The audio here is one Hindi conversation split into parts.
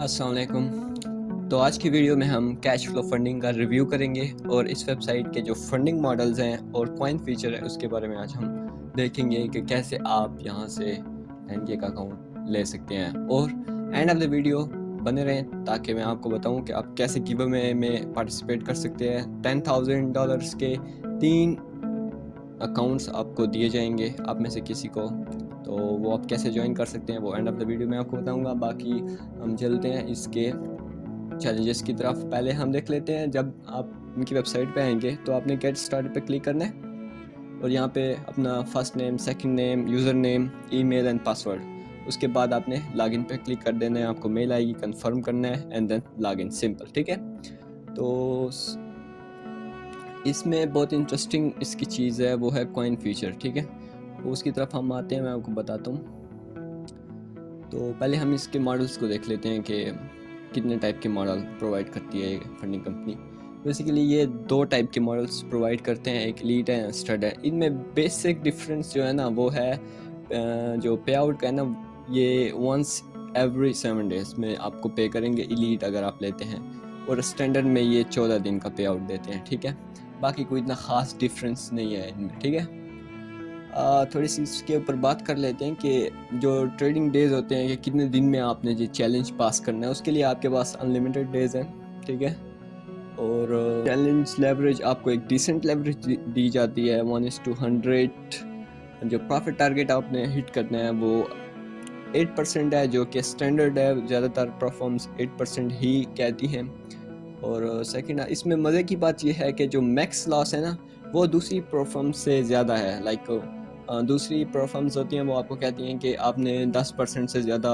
अस्सलाम वालेकुम। तो आज की वीडियो में हम कैश फ्लो फंडिंग का रिव्यू करेंगे और इस वेबसाइट के जो फंडिंग मॉडल्स हैं और कॉइन फीचर है उसके बारे में आज हम देखेंगे कि कैसे आप यहाँ से 10K का अकाउंट ले सकते हैं। और एंड ऑफ द वीडियो बने रहें ताकि मैं आपको बताऊं कि आप कैसे गिव अवे में पार्टिसिपेट कर सकते हैं। $10,000 के 3 अकाउंट्स आपको दिए जाएंगे आप में से किसी को, तो वो आप कैसे ज्वाइन कर सकते हैं वो एंड ऑफ द वीडियो में आपको बताऊंगा। बाकी हम चलते हैं इसके चैलेंजेस की तरफ। पहले हम देख लेते हैं, जब आप उनकी वेबसाइट पे आएंगे तो आपने गेट स्टार्ट पे क्लिक करना है और यहाँ पे अपना first name, second name, user name, email and password, उसके बाद आपने लॉगिन पे क्लिक कर देना है। आपको मेल आएगी, कंफर्म करना है एंड देन लॉगिन, सिंपल, ठीक है। तो इसमें बहुत इंटरेस्टिंग इसकी चीज़ है वो है कॉइन फीचर, ठीक है। तो उसकी तरफ हम आते हैं, मैं आपको बताता हूँ। तो पहले हम इसके मॉडल्स को देख लेते हैं कि कितने टाइप के मॉडल प्रोवाइड करती है फंडिंग कंपनी। बेसिकली ये 2 टाइप के मॉडल्स प्रोवाइड करते हैं, एक एलीट है, स्टड है। इनमें बेसिक डिफरेंस जो है ना वो है जो पे आउट का है ना, ये वंस एवरी 7 डेज में आपको पे करेंगे एलीट अगर आप लेते हैं, और स्टैंडर्ड में ये 14 दिन का पे आउट देते हैं, ठीक है। बाकी कोई इतना ख़ास डिफरेंस नहीं है इनमें, ठीक है। थोड़ी सी इसके ऊपर बात कर लेते हैं कि जो ट्रेडिंग डेज होते हैं कि कितने दिन में आपने ये चैलेंज पास करना है, उसके लिए आपके पास अनलिमिटेड डेज हैं, ठीक है। और चैलेंज लेवरेज आपको एक डिसेंट लेवरेज दी जाती है 1:100। जो प्रॉफिट टारगेट आपने हिट करना है वो 8% है, जो कि स्टैंडर्ड है। ज़्यादातर प्लेटफॉर्म्स 8% ही कहती हैं। और सेकंड, इसमें मज़े की बात यह है कि जो मैक्स लॉस है ना वो दूसरी प्लेटफॉर्म से ज़्यादा है। लाइक दूसरी प्लेटफॉर्म्स होती हैं वो आपको कहती हैं कि आपने 10% से ज़्यादा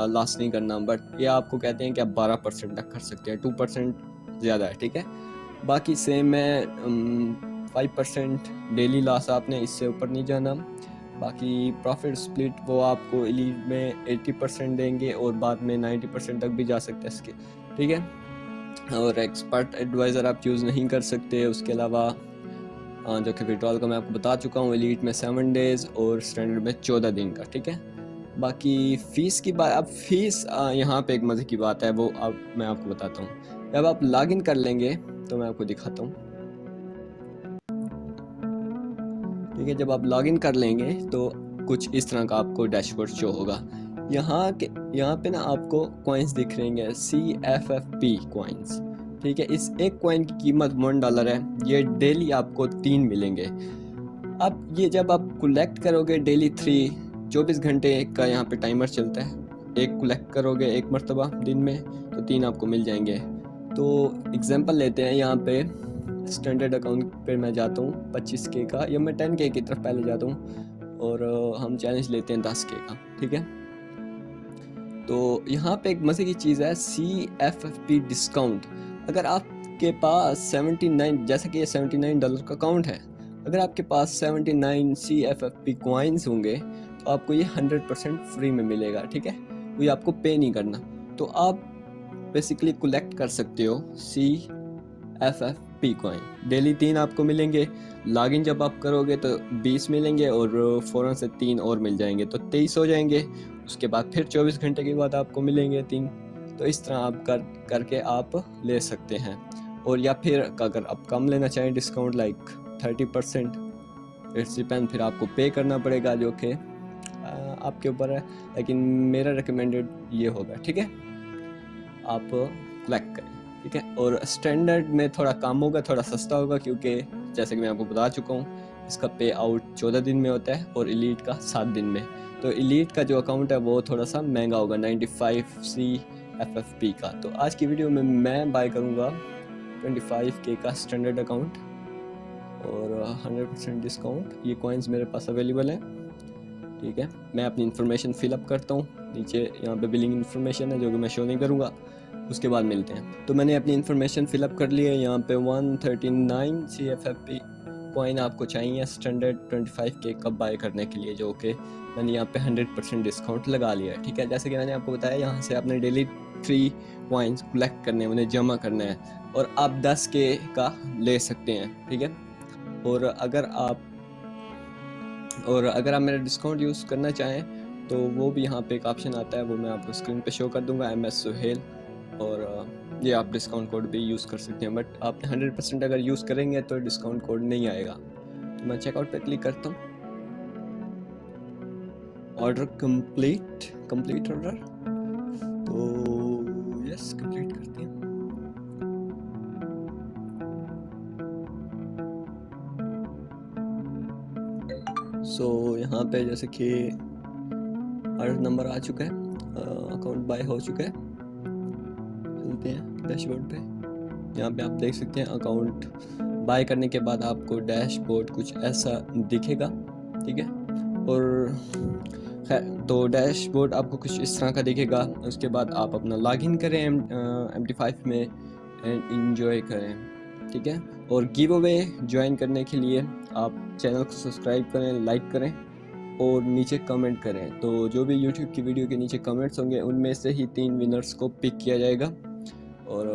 लॉस नहीं करना, बट ये आपको कहते हैं कि आप 12% तक कर सकते हैं, 2% ज़्यादा है, ठीक है। बाकी सेम है, 5% डेली लॉस आपने, इससे ऊपर नहीं जाना। बाकी प्रॉफिट स्प्लिट वो आपको एलीट में 80% देंगे और बाद में 90% तक भी जा सकते हैं इसके, ठीक है। और एक्सपर्ट एडवाइज़र आप चूज़ नहीं कर सकते। उसके अलावा जो कि विड्रॉल का मैं आपको बता चुका हूँ, एलीट में 7 डेज़ और स्टैंडर्ड में 14 दिन का, ठीक है। बाकी फ़ीस की बात, अब फ़ीस यहाँ पे एक मज़े की बात है, वो अब मैं आपको बताता हूँ। जब आप लॉगिन कर लेंगे तो मैं आपको दिखाता हूँ, ठीक है। जब आप लॉगिन कर लेंगे तो कुछ इस तरह का आपको डैशबोर्ड शो होगा। यहाँ पे ना आपको कॉइन्स दिख रहे हैं, CFFP कॉइन्स, ठीक है। इस एक कॉइन की कीमत $1 है। ये डेली आपको 3 मिलेंगे। अब ये जब आप कलेक्ट करोगे डेली 24 घंटे का यहाँ पे टाइमर चलता है। एक कलेक्ट करोगे एक मरतबा दिन में तो 3 आपको मिल जाएंगे। तो एग्जांपल लेते हैं, यहाँ पे स्टैंडर्ड अकाउंट पे मैं जाता हूँ 25K का, या मैं 10K की तरफ पहले जाता हूँ और हम चैलेंज लेते हैं 10K का, ठीक है। तो यहाँ पे एक मज़े की चीज़ है, CFFP डिस्काउंट। अगर आपके पास 79, जैसा कि ये $79 का अकाउंट है, अगर आपके पास 79 CFFP कॉइन्स होंगे तो आपको ये 100% फ्री में मिलेगा, ठीक है। कोई आपको पे नहीं करना। तो आप बेसिकली कलेक्ट कर सकते हो CFFP कॉइन। डेली 3 आपको मिलेंगे। लॉगिन जब आप करोगे तो 20 मिलेंगे और फ़ौरन से 3 और मिल जाएंगे तो 23 हो जाएंगे। उसके बाद फिर 24 घंटे के बाद आपको मिलेंगे 3। तो इस तरह आप करके आप ले सकते हैं। और या फिर अगर आप कम लेना चाहें डिस्काउंट लाइक 30%, इट्स डिपेंड, फिर आपको पे करना पड़ेगा, जो कि आपके ऊपर है, लेकिन मेरा रिकमेंडेड ये होगा, ठीक है। आप कलेक्ट करें, ठीक है। और स्टैंडर्ड में थोड़ा कम होगा, थोड़ा सस्ता होगा, क्योंकि जैसे कि मैं आपको बता चुका हूँ इसका पे आउट 14 दिन में होता है और एलीट का 7 दिन में। तो एलीट का जो अकाउंट है वो थोड़ा सा महंगा होगा, 95 CFFP का। तो आज की वीडियो में मैं बाय करूँगा 25K का स्टैंडर्ड अकाउंट और 100% डिस्काउंट। ये कॉइन्स मेरे पास अवेलेबल है, ठीक है। मैं अपनी इन्फॉर्मेशन फिलअप करता हूँ, नीचे यहाँ पे बिलिंग इन्फॉर्मेशन है जो कि मैं शो नहीं करूँगा, उसके बाद मिलते हैं। तो मैंने अपनी इन्फॉर्मेशन फिलअप कर ली है। यहाँ पे 139 CFFP कॉइन आपको चाहिए स्टैंडर्ड 25K का बाय करने के लिए, जो कि मैंने यहाँ पे 100% डिस्काउंट लगा लिया है, ठीक है। जैसे कि मैंने आपको बताया, यहाँ से आपने डेली 3 कॉइन्स कलेक्ट करने हैं, उन्हें जमा करना है और आप 10K का ले सकते हैं, ठीक है। और अगर आप मेरा डिस्काउंट यूज़ करना चाहें तो वो भी यहाँ पे एक ऑप्शन आता है, वो मैं आपको स्क्रीन पे शो कर दूंगा, MS सुहेल। और ये आप डिस्काउंट कोड भी यूज़ कर सकते हैं, बट आप 100% अगर यूज़ करेंगे तो डिस्काउंट कोड नहीं आएगा। तो मैं चेकआउट पे क्लिक करता हूँ। ऑर्डर कंप्लीट ऑर्डर, तो यस कंप्लीट करते हैं। सो यहाँ पे जैसे कि ऑर्डर नंबर आ चुका है, अकाउंट बाय हो चुका है। चलते हैं डैशबोर्ड पे, यहाँ पे आप देख सकते हैं अकाउंट बाय करने के बाद आपको डैशबोर्ड कुछ ऐसा दिखेगा, ठीक है। और खैर, तो डैशबोर्ड आपको कुछ इस तरह का दिखेगा। उसके बाद आप अपना लॉगिन करें MT5 में एंड इंजॉय करें, ठीक है। और गिव अवे ज्वाइन करने के लिए आप चैनल को सब्सक्राइब करें, लाइक करें और नीचे कमेंट करें। तो जो भी यूट्यूब की वीडियो के नीचे कमेंट्स होंगे उनमें से ही 3 विनर्स को पिक किया जाएगा। और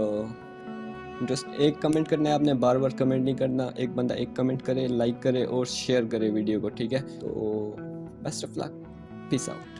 जस्ट एक कमेंट करना है आपने, बार बार कमेंट नहीं करना। एक बंदा एक कमेंट करे, लाइक करे और शेयर करे वीडियो को, ठीक है। तो best of luck, peace out.